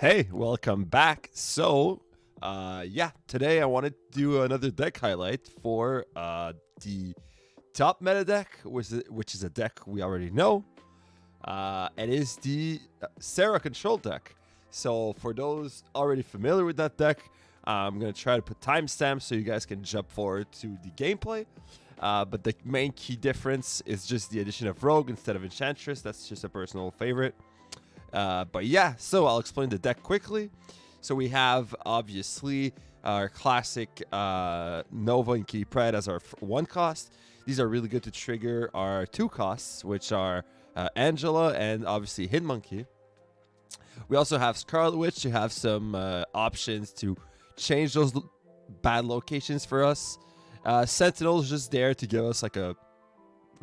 Hey, welcome back. Yeah, today I wanted to do another deck highlight for the top meta deck, which is a deck we already know. It is the Sera Control deck. So for those already familiar with that deck, I'm going to try to put timestamps so you guys can jump forward to the gameplay. But the main key difference is just the addition of Rogue instead of Enchantress. That's just a personal favorite. But yeah, so I'll explain the deck quickly. So we have, obviously, our classic Nova and Kitty Pryde as our one cost. These are really good to trigger our two costs, which are Angela and, obviously, Hitmonkey. We also have Scarlet Witch to have some options to change those bad locations for us. Sentinel is just there to give us like a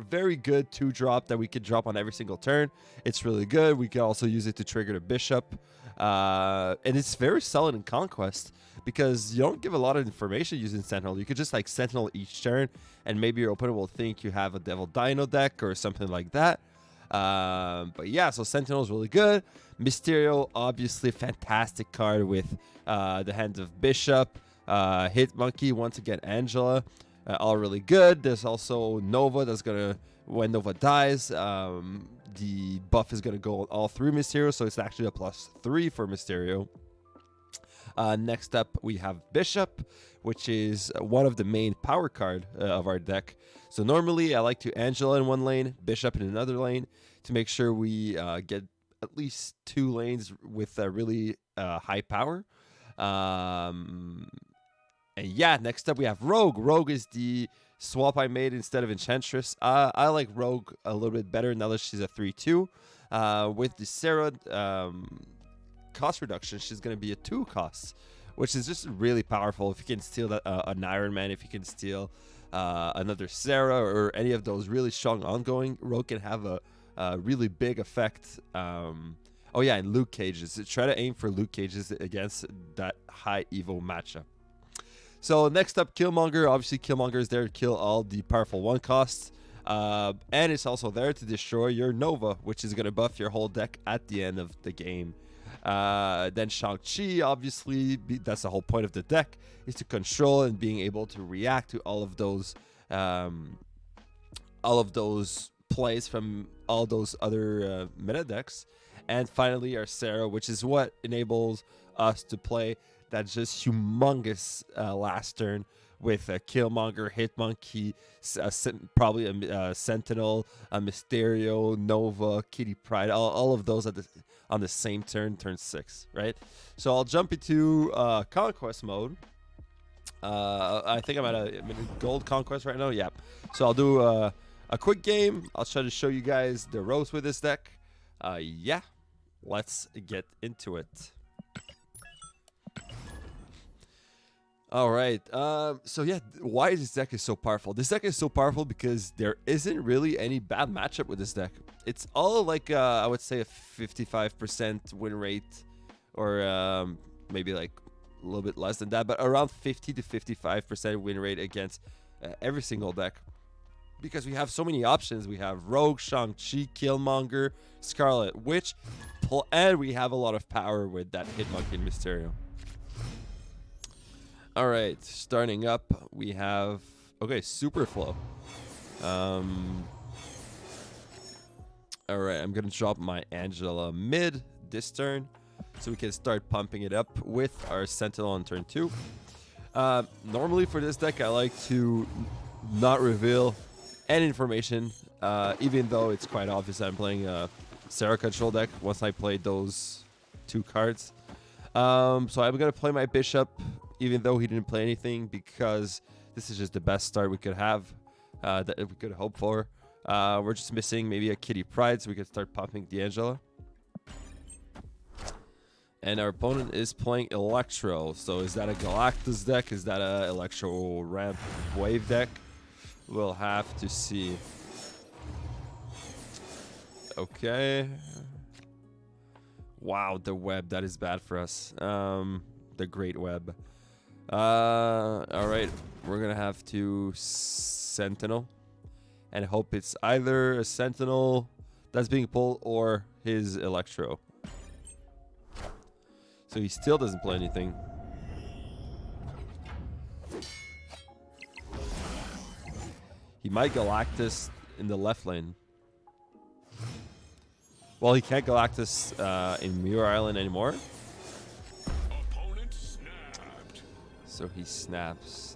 very good 2-drop that we could drop on every single turn. It's really good. We can also use it to trigger the Bishop. And it's very solid in Conquest because you don't give a lot of information using Sentinel. You could just like Sentinel each turn and maybe your opponent will think you have a Devil Dino deck or something like that. But yeah, so Sentinel is really good. Mysterio, obviously a fantastic card with the Hand of Bishop. Hitmonkey, once again, Angela. All really good. There's also Nova that's gonna, when Nova dies, the buff is gonna go all through Mysterio, so it's actually a +3 for Mysterio. Next up, we have Bishop, which is one of the main power card of our deck. So normally, I like to Angela in one lane, Bishop in another lane, to make sure we get at least 2 lanes with really high power. And yeah, next up we have Rogue. Rogue is the swap I made instead of Enchantress. I like Rogue a little bit better now that she's a 3/2. With the Sera cost reduction, she's going to be a 2 cost, which is just really powerful. If you can steal that, an Iron Man, if you can steal another Sera or any of those really strong ongoing, Rogue can have a really big effect. Oh yeah, and Luke Cages. Try to aim for Luke Cages against that high Evo matchup. So next up, Killmonger. Obviously, Killmonger is there to kill all the powerful 1 costs. And it's also there to destroy your Nova, which is going to buff your whole deck at the end of the game. Then Shang-Chi, obviously, that's the whole point of the deck, is to control and being able to react to all of those plays from all those other meta decks. And finally, our Sera, which is what enables us to play that's just humongous last turn with a Killmonger, Hitmonkey, probably a Sentinel, a Mysterio, Nova, Kitty Pryde, all of those on the same turn 6, right? So I'll jump into Conquest mode. I think I'm in Gold Conquest right now. Yeah. So I'll do a quick game. I'll try to show you guys the ropes with this deck. Yeah, let's get into it. All right. So yeah, why this deck is so powerful? This deck is so powerful because there isn't really any bad matchup with this deck. It's all like I would say a 55% win rate, or maybe like a little bit less than that, but around 50 to 55% win rate against every single deck. Because we have so many options. We have Rogue, Shang-Chi, Killmonger, Scarlet Witch, and we have a lot of power with that Hitmonkey and Mysterio. All right, starting up, we have, Super Flow. All right, I'm going to drop my Angela mid this turn so we can start pumping it up with our Sentinel on turn 2. Normally for this deck, I like to not reveal any information, even though it's quite obvious I'm playing a Sera Control deck once I play those 2 cards. So I'm going to play my Bishop, even though he didn't play anything, because this is just the best start we could have, that we could hope for. We're just missing maybe a Kitty Pryde, so we can start pumping D'Angela. And our opponent is playing Electro. So is that a Galactus deck? Is that a Electro Ramp Wave deck? We'll have to see. Okay. Wow, the web. That is bad for us. The Great Web. All right. We're going to have to Sentinel. And hope it's either a Sentinel that's being pulled or his Electro. So he still doesn't play anything. He might Galactus in the left lane. Well, he can't Galactus in Muir Island anymore. Opponent snapped. So he snaps.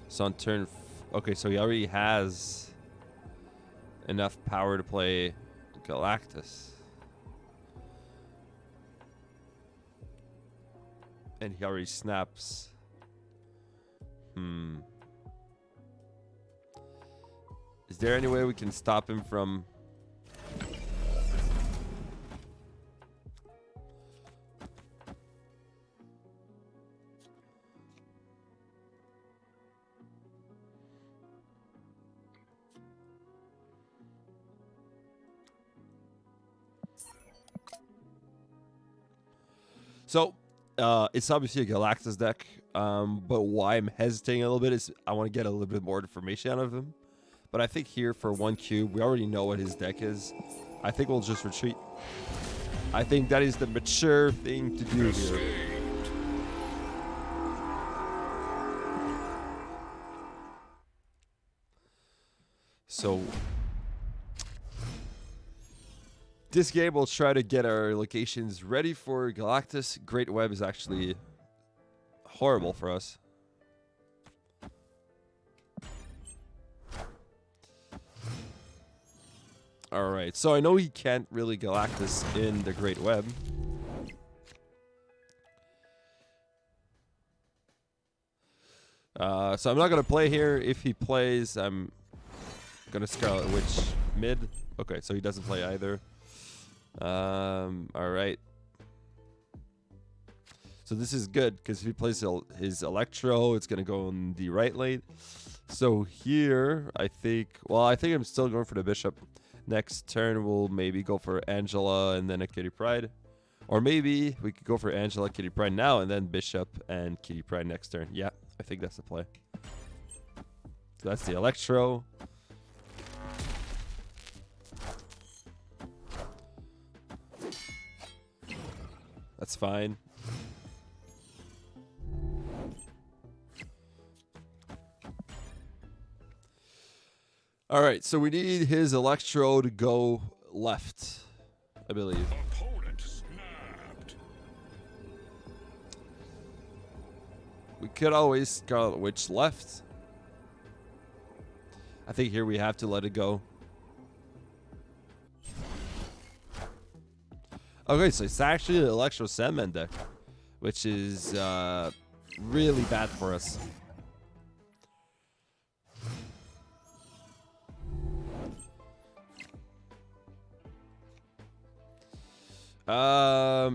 So on turn... okay, so he already has enough power to play Galactus. And he already snaps. Is there any way we can stop him from... So, it's obviously a Galactus deck, but why I'm hesitating a little bit is I want to get a little bit more information out of him. But I think here for 1 cube, we already know what his deck is. I think we'll just retreat. I think that is the mature thing to do here. So, this game will try to get our locations ready for Galactus. Great Web is actually horrible for us. Alright, so I know he can't really Galactus in the Great Web. So I'm not going to play here. If he plays, I'm going to Scarlet Witch mid. Okay, so he doesn't play either. Alright. So this is good, because if he plays his Electro, it's going to go in the right lane. So here, I think I'm still going for the Bishop. Next turn, we'll maybe go for Angela and then a Kitty Pryde. Or maybe we could go for Angela, Kitty Pryde now, and then Bishop and Kitty Pryde next turn. Yeah, I think that's the play. So that's the Electro. That's fine. All right, so we need his Electro to go left, I believe. Opponent snapped. We could always Scarlet Witch left. I think here we have to let it go. Okay, so it's actually an Electro Sandman deck, which is really bad for us.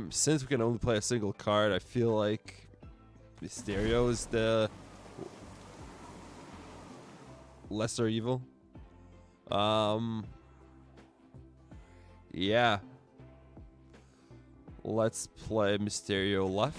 Since we can only play a single card, I feel like Mysterio is the lesser evil. Yeah. Let's play Mysterio left.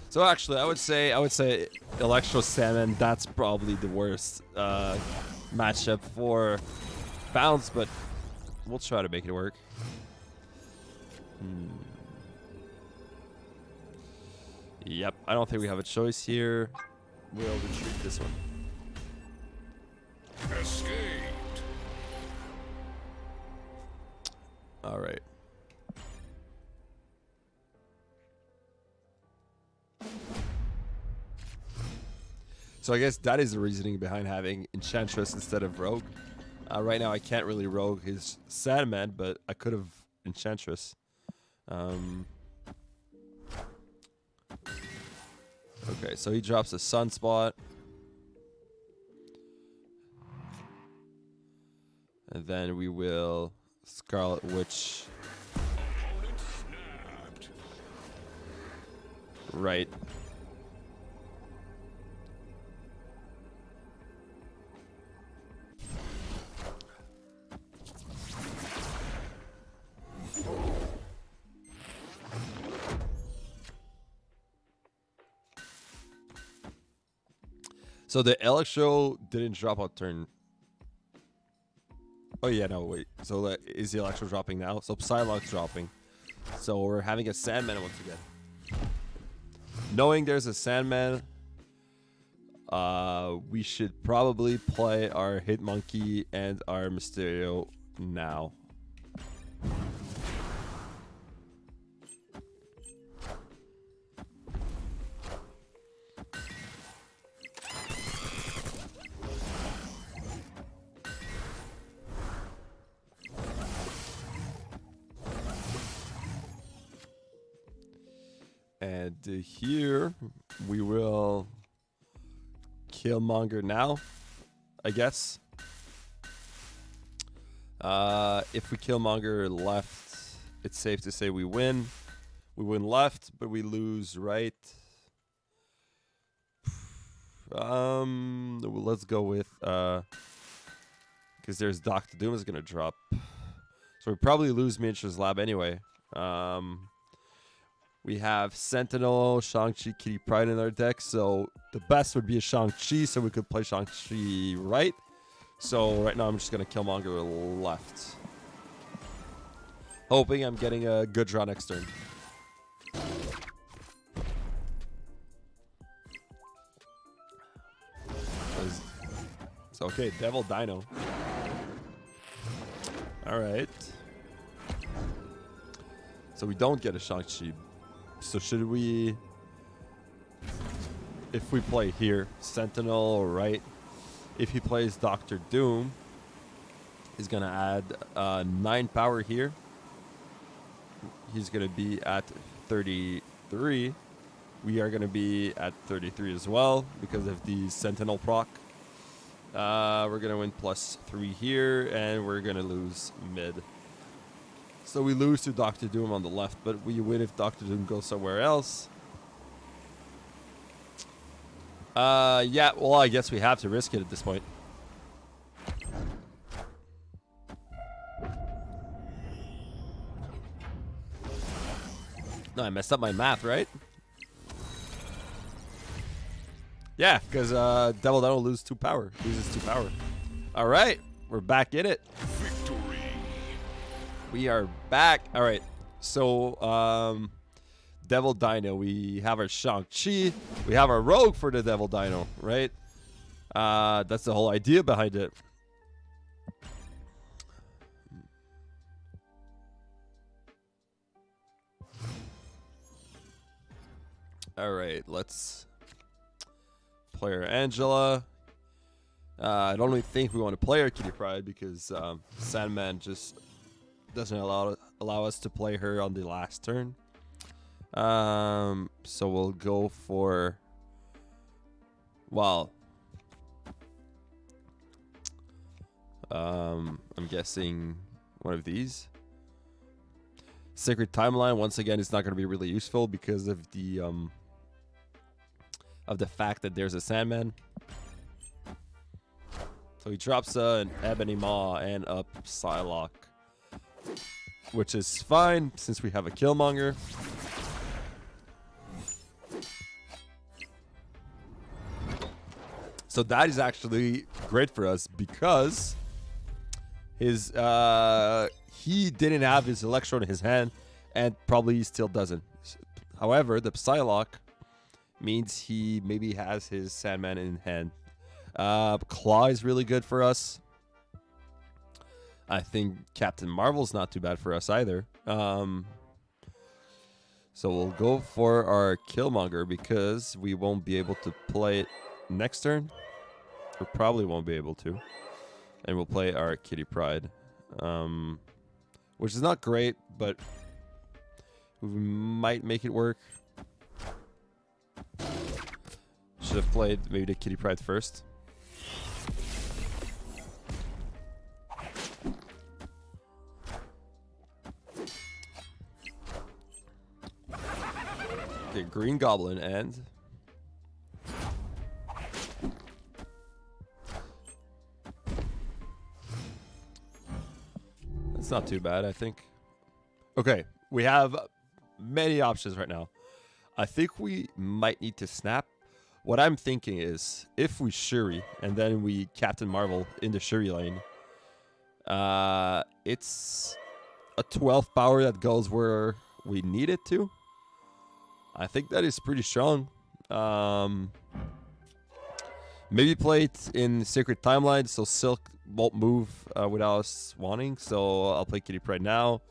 So actually, I would say Electro Salmon. That's probably the worst matchup for Bounce, but we'll try to make it work. Yep, I don't think we have a choice here. We'll retreat this one. Escaped. All right. So I guess that is the reasoning behind having Enchantress instead of Rogue. Right now I can't really Rogue his Sandman, but I could have Enchantress. Okay, so he drops a Sunspot. And then we will Scarlet Witch. Opponent snapped. Right. So the Electro didn't drop on turn. Oh yeah, no wait. So is the Electro dropping now? So Psylocke's dropping. So we're having a Sandman once again. Knowing there's a Sandman, we should probably play our Hitmonkey and our Mysterio now. And here we will Killmonger now, I guess. If we Killmonger left, it's safe to say we win. We win left, but we lose right. Let's go with because there's Doctor Doom is gonna drop, so we probably lose Miniature's Lab anyway. We have Sentinel, Shang-Chi, Kitty Pryde in our deck, so the best would be a Shang-Chi, so we could play Shang-Chi right. So right now I'm just gonna Killmonger left, hoping I'm getting a good draw next turn. It's okay, Devil Dino. All right. So we don't get a Shang-Chi. So should we, if we play here, Sentinel, right? If he plays Doctor Doom, he's going to add 9 power here. He's going to be at 33. We are going to be at 33 as well because of the Sentinel proc. We're going to win +3 here, and we're going to lose mid. So we lose to Doctor Doom on the left, but we win if Doctor Doom goes somewhere else. Yeah, well, I guess we have to risk it at this point. No, I messed up my math, right? Yeah, because Devil Dino loses 2 power. All right, we're back in it. Victory. We are back. All right. So, Devil Dino. We have our Shang-Chi. We have our Rogue for the Devil Dino, right? That's the whole idea behind it. All right. Let's play our Angela. I don't really think we want to play our Kitty Pryde because Sandman just doesn't allow us to play her on the last turn. So we'll go for, well, I'm guessing one of these. Sacred Timeline once again is not going to be really useful because of the fact that there's a Sandman. So he drops an Ebony Maw and up Psylocke, which is fine since we have a Killmonger. So that is actually great for us because his he didn't have his Electro in his hand and probably still doesn't. However, the Psylocke means he maybe has his Sandman in hand. Claw is really good for us. I think Captain Marvel's not too bad for us either. So we'll go for our Killmonger because we won't be able to play it next turn. We probably won't be able to. And we'll play our Kitty Pryde. Which is not great, but we might make it work. Should have played maybe the Kitty Pryde first. Okay, Green Goblin and that's not too bad, I think. Okay, we have many options right now. I think we might need to snap, What I'm thinking is, if we Shuri and then we Captain Marvel in the Shuri lane, it's a 12 power that goes where we need it to. I think that is pretty strong. Maybe play it in Sacred Timeline so Silk won't move without us wanting. So I'll play Kitty Pride now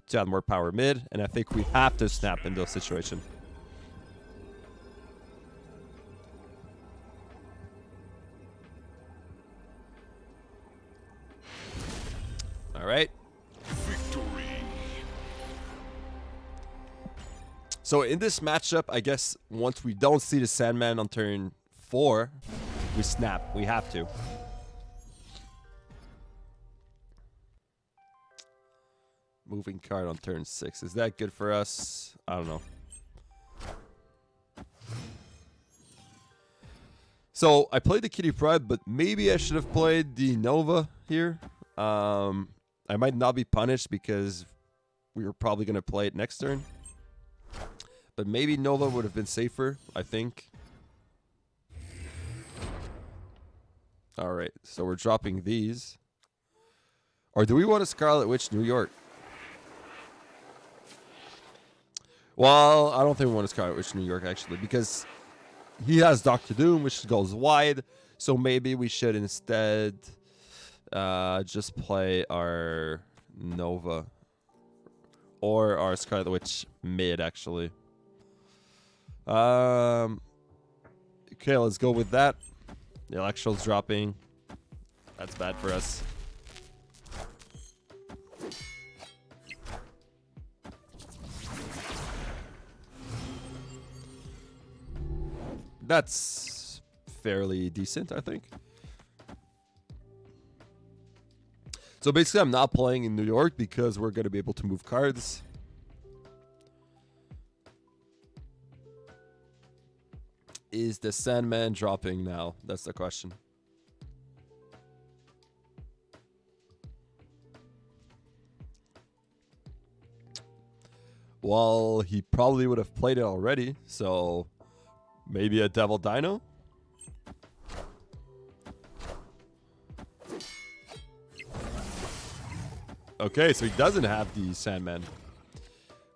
to add more power mid, and I think we have to snap in those situations. All right. Victory. So in this matchup, I guess once we don't see the Sandman on turn 4, we snap. We have to. Moving card on turn 6. Is that good for us? I don't know. So I played the Kitty Pride, but maybe I should have played the Nova here. I might not be punished because we were probably going to play it next turn. But maybe Nova would have been safer, I think. All right, so we're dropping these. Or do we want a Scarlet Witch New York? Well, I don't think we want a Scarlet Witch New York, actually, because he has Doctor Doom, which goes wide. So maybe we should instead just play our Nova. Or our Scarlet Witch mid, actually. Okay, let's go with that. The Electro's dropping. That's bad for us. That's fairly decent, I think. So basically, I'm not playing in New York because we're going to be able to move cards. Is the Sandman dropping now? That's the question. Well, he probably would have played it already, so maybe a Devil Dino? Okay, so he doesn't have the Sandman.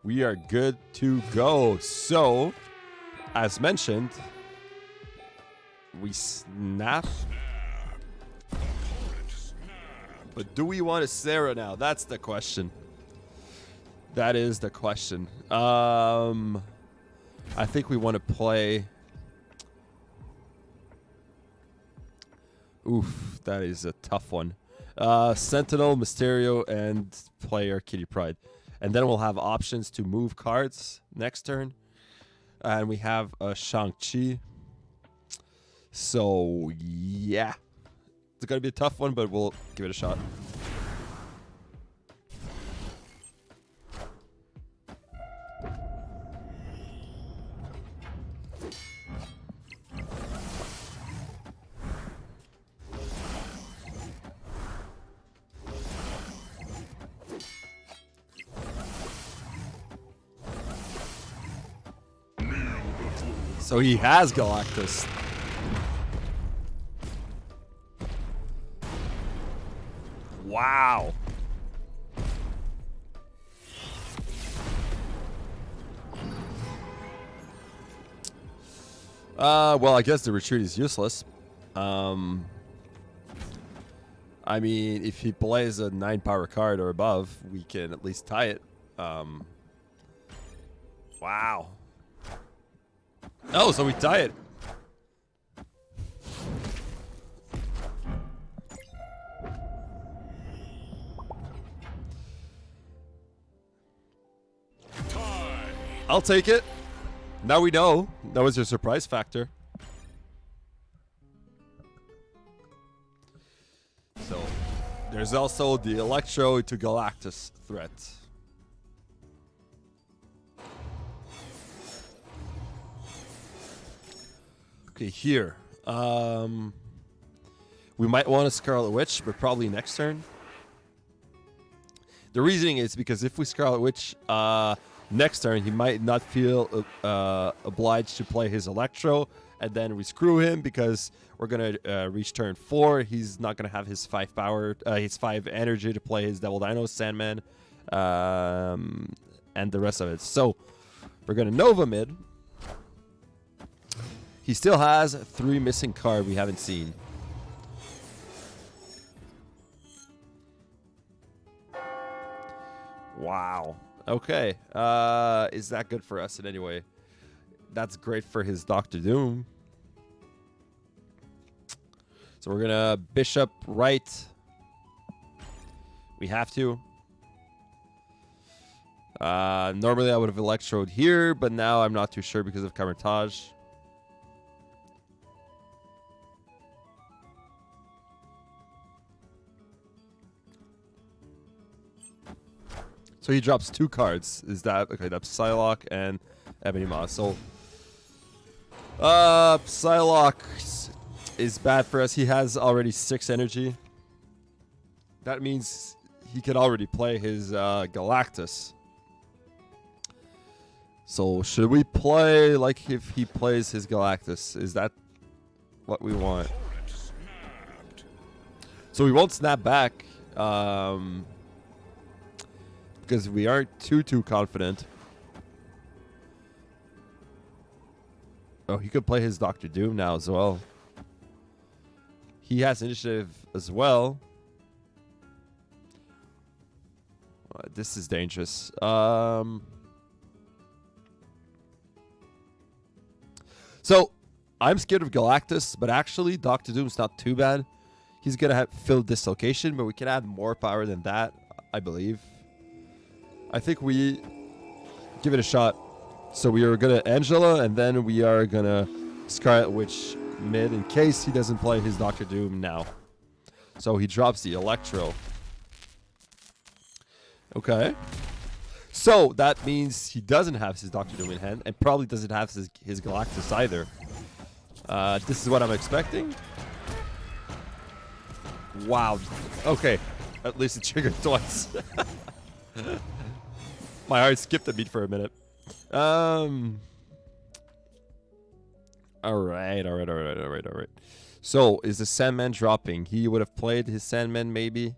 We are good to go. So, as mentioned, we snap. But do we want a Sera now? That's the question. That is the question. I think we want to play. Oof, that is a tough one. Sentinel, Mysterio, and play our Kitty Pride. And then we'll have options to move cards next turn. And we have a Shang-Chi. So, yeah. It's going to be a tough one, but we'll give it a shot. So he has Galactus. Wow. Well, I guess the retreat is useless. I mean, if he plays a 9-power card or above, we can at least tie it. Wow. Oh, so we tie it. I'll take it. Now we know. That was your surprise factor. So, there's also the Electro to Galactus threat. Okay, here. We might want a Scarlet Witch, but probably next turn. The reasoning is because if we Scarlet Witch, next turn he might not feel obliged to play his Electro, and then we screw him because we're gonna reach turn 4. He's not gonna have his 5 power, his 5 energy to play his Devil Dino, Sandman, and the rest of it. So we're gonna Nova mid. He still has 3 missing card we haven't seen. Wow. Okay. Is that good for us in any way? That's great for his Doctor Doom. So we're gonna Bishop right. We have to. Normally I would have Electroed here, but now I'm not too sure because of Camouflage. So he drops 2 cards. Is that okay? That's Psylocke and Ebony Maw. So Psylocke is bad for us. He has already 6 energy. That means he could already play his Galactus. So should we play like if he plays his Galactus? Is that what we want? So we won't snap back. Because we aren't too confident. Oh, he could play his Doctor Doom now as well. He has initiative as well. This is dangerous. So I'm scared of Galactus, but actually Doctor Doom's not too bad. He's gonna have fill dislocation, but we can add more power than that, I believe. I think we give it a shot. So we are gonna Angela, and then we are gonna Scarlet Witch mid in case he doesn't play his Doctor Doom now. So he drops the Electro. Okay. So that means he doesn't have his Doctor Doom in hand, and probably doesn't have his Galactus either. This is what I'm expecting. Wow. Okay. At least it triggered twice. My heart skipped a beat for a minute. All right. So, is the Sandman dropping? He would have played his Sandman, maybe?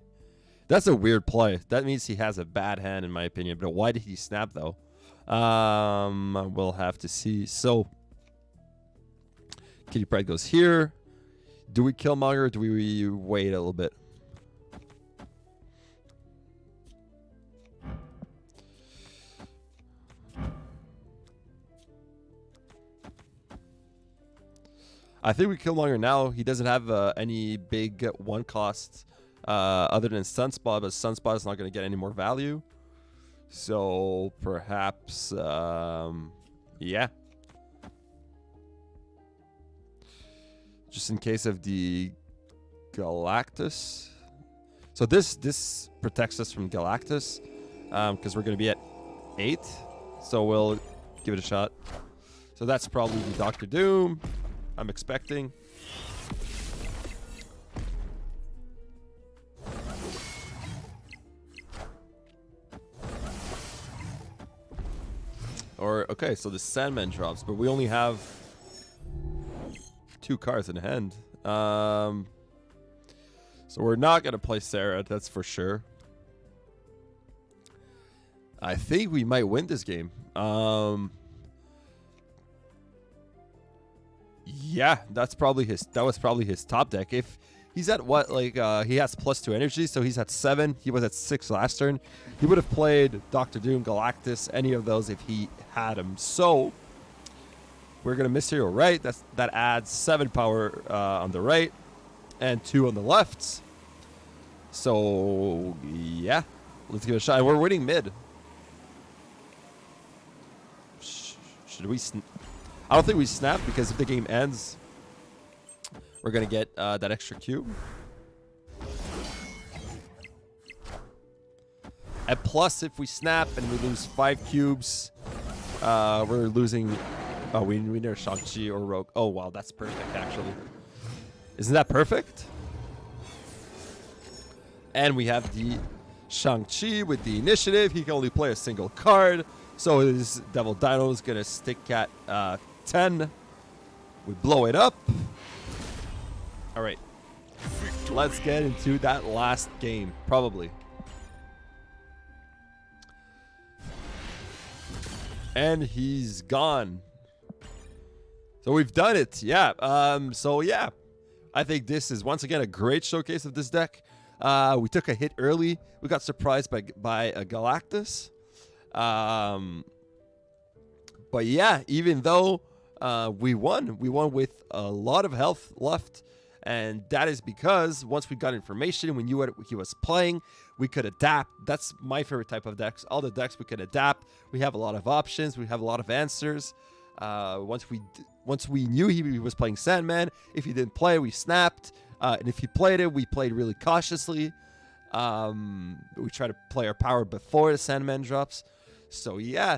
That's a weird play. That means he has a bad hand, in my opinion. But why did he snap, though? We'll have to see. So, Kitty Pryde goes here. Do we Killmonger or do we wait a little bit? I think we Killmonger now. He doesn't have any big 1 cost other than Sunspot, but Sunspot is not going to get any more value. So perhaps, yeah. Just in case of the Galactus. So this protects us from Galactus because we're going to be at 8. So we'll give it a shot. So that's probably the Doctor Doom I'm expecting. Or, okay, so the Sandman drops, but we only have 2 cards in hand. So we're not going to play Sera, that's for sure. I think we might win this game. Yeah, that was probably his top deck. If he's at what, like, he has +2 energy, so he's at 7. He was at 6 last turn. He would have played Doctor Doom, Galactus, any of those if he had him. So we're gonna Mysterio right. That adds 7 power on the right and 2 on the left. So yeah, let's give it a shot. And we're winning mid. Should we? I don't think we snap because if the game ends, we're going to get that extra cube. And plus, if we snap and we lose 5 cubes, we're losing... Oh, we near Shang-Chi or Rogue. Oh, wow, that's perfect, actually. Isn't that perfect? And we have the Shang-Chi with the initiative. He can only play a single card. So this Devil Dino is gonna stick at 10. We blow it up. All right, let's get into that last game, probably. And he's gone. So we've done it, yeah. So yeah, I think this is once again a great showcase of this deck. We took a hit early. We got surprised by a Galactus. But yeah, even though we won with a lot of health left. And that is because once we got information, we knew what he was playing, we could adapt. That's my favorite type of decks. All the decks we could adapt. We have a lot of options. We have a lot of answers. Once we knew he was playing Sandman, if he didn't play, we snapped. And if he played it, we played really cautiously. We try to play our power before the Sandman drops. So yeah,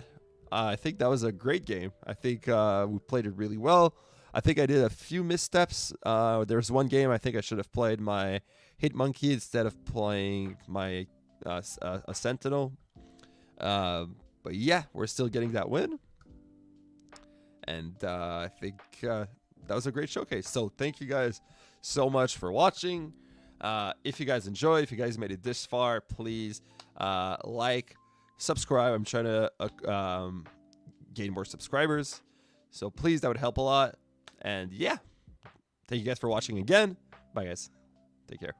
I think that was a great game. I think we played it really well. I think I did a few missteps. There was one game I think I should have played my Hit Monkey instead of playing my a Sentinel. But yeah, we're still getting that win. And I think that was a great showcase. So thank you guys so much for watching. If you guys enjoyed, if you guys made it this far, please like, subscribe. I'm trying to gain more subscribers. So please, that would help a lot. And yeah, thank you guys for watching again. Bye, guys. Take care.